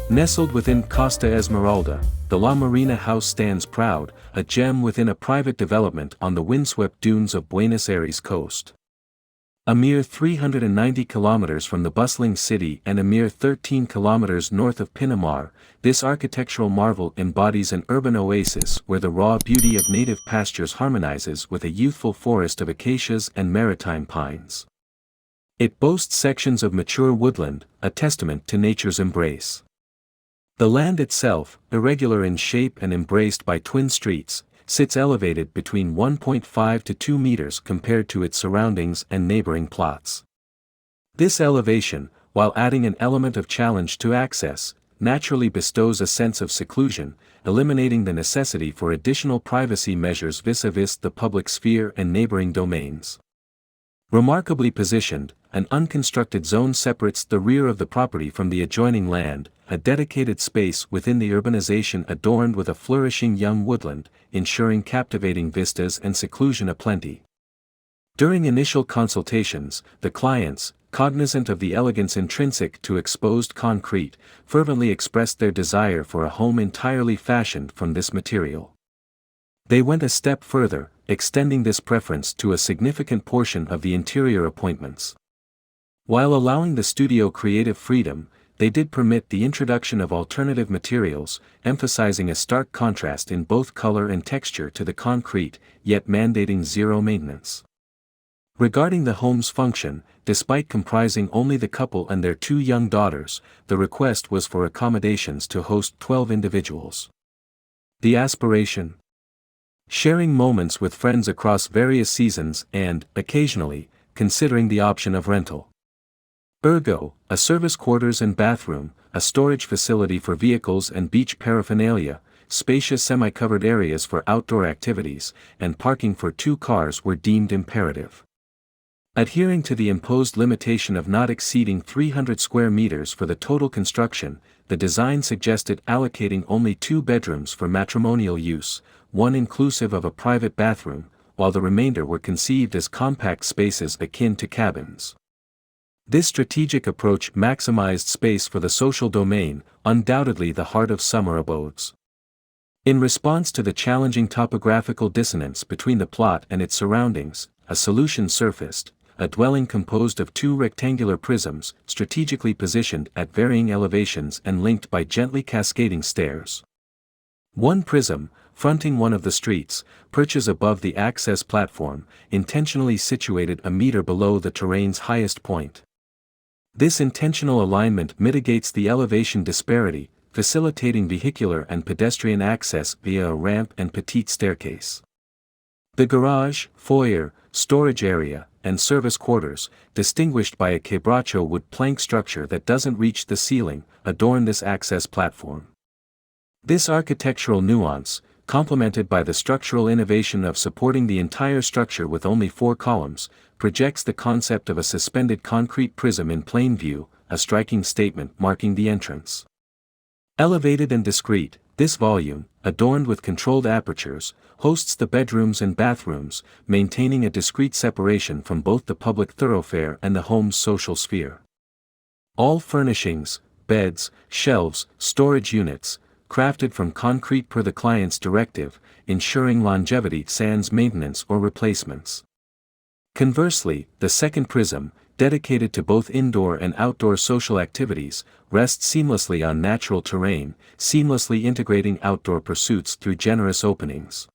Nestled within Costa Esmeralda, the La Marina House stands proud, a gem within a private development on the windswept dunes of Buenos Aires coast. A mere 390 kilometers from the bustling city and a mere 13 kilometers north of Pinamar, this architectural marvel embodies an urban oasis where the raw beauty of native pastures harmonizes with a youthful forest of acacias and maritime pines. It boasts sections of mature woodland, a testament to nature's embrace. The land itself, irregular in shape and embraced by twin streets, sits elevated between 1.5 to 2 meters compared to its surroundings and neighboring plots. This elevation, while adding an element of challenge to access, naturally bestows a sense of seclusion, eliminating the necessity for additional privacy measures vis-a-vis the public sphere and neighboring domains. Remarkably positioned, an unconstructed zone separates the rear of the property from the adjoining land, a dedicated space within the urbanization adorned with a flourishing young woodland, ensuring captivating vistas and seclusion aplenty. During initial consultations, the clients, cognizant of the elegance intrinsic to exposed concrete, fervently expressed their desire for a home entirely fashioned from this material. They went a step further, extending this preference to a significant portion of the interior appointments. While allowing the studio creative freedom, they did permit the introduction of alternative materials, emphasizing a stark contrast in both color and texture to the concrete, yet mandating zero maintenance. Regarding the home's function, despite comprising only the couple and their 2 young daughters, the request was for accommodations to host 12 individuals. The aspiration? Sharing moments with friends across various seasons and, occasionally, considering the option of rental. Ergo, a service quarters and bathroom, a storage facility for vehicles and beach paraphernalia, spacious semi-covered areas for outdoor activities, and parking for 2 cars were deemed imperative. Adhering to the imposed limitation of not exceeding 300 square meters for the total construction, the design suggested allocating only 2 bedrooms for matrimonial use, one inclusive of a private bathroom, while the remainder were conceived as compact spaces akin to cabins. This strategic approach maximized space for the social domain, undoubtedly the heart of summer abodes. In response to the challenging topographical dissonance between the plot and its surroundings, a solution surfaced, a dwelling composed of 2 rectangular prisms, strategically positioned at varying elevations and linked by gently cascading stairs. One prism, fronting one of the streets, perches above the access platform, intentionally situated a meter below the terrain's highest point. This intentional alignment mitigates the elevation disparity, facilitating vehicular and pedestrian access via a ramp and petite staircase. The garage, foyer, storage area, and service quarters, distinguished by a quebracho wood plank structure that doesn't reach the ceiling, adorn this access platform. This architectural nuance, complemented by the structural innovation of supporting the entire structure with only 4 columns, projects the concept of a suspended concrete prism in plain view, a striking statement marking the entrance. Elevated and discreet, this volume, adorned with controlled apertures, hosts the bedrooms and bathrooms, maintaining a discreet separation from both the public thoroughfare and the home's social sphere. All furnishings, beds, shelves, storage units, crafted from concrete per the client's directive, ensuring longevity sans maintenance or replacements. Conversely, the second prism, dedicated to both indoor and outdoor social activities, rests seamlessly on natural terrain, seamlessly integrating outdoor pursuits through generous openings.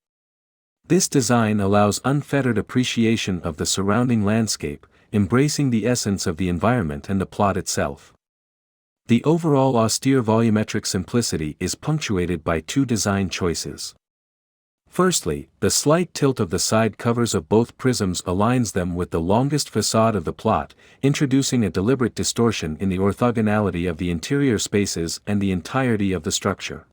This design allows unfettered appreciation of the surrounding landscape, embracing the essence of the environment and the plot itself. The overall austere volumetric simplicity is punctuated by 2 design choices. Firstly, the slight tilt of the side covers of both prisms aligns them with the longest facade of the plot, introducing a deliberate distortion in the orthogonality of the interior spaces and the entirety of the structure.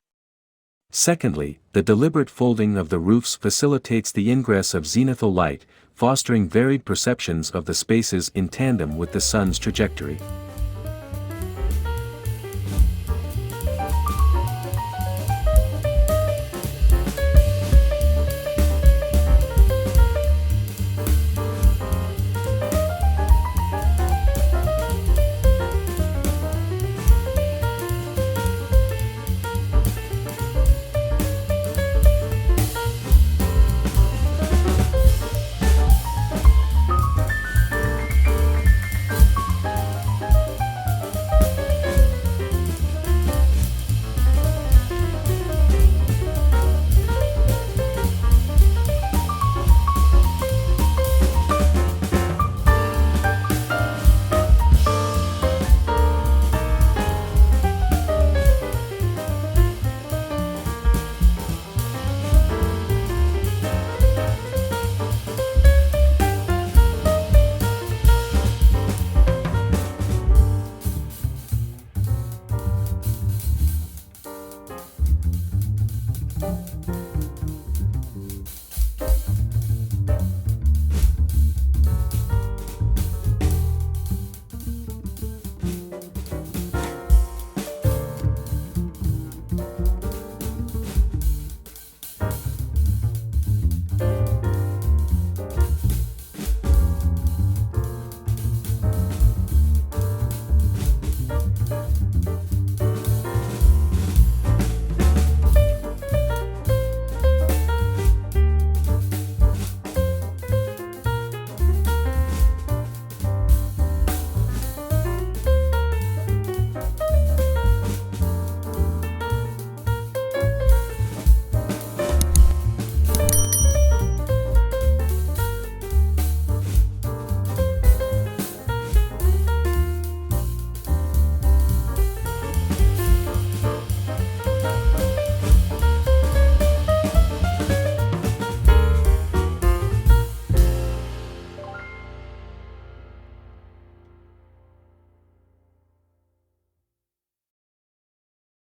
Secondly, the deliberate folding of the roofs facilitates the ingress of zenithal light, fostering varied perceptions of the spaces in tandem with the sun's trajectory.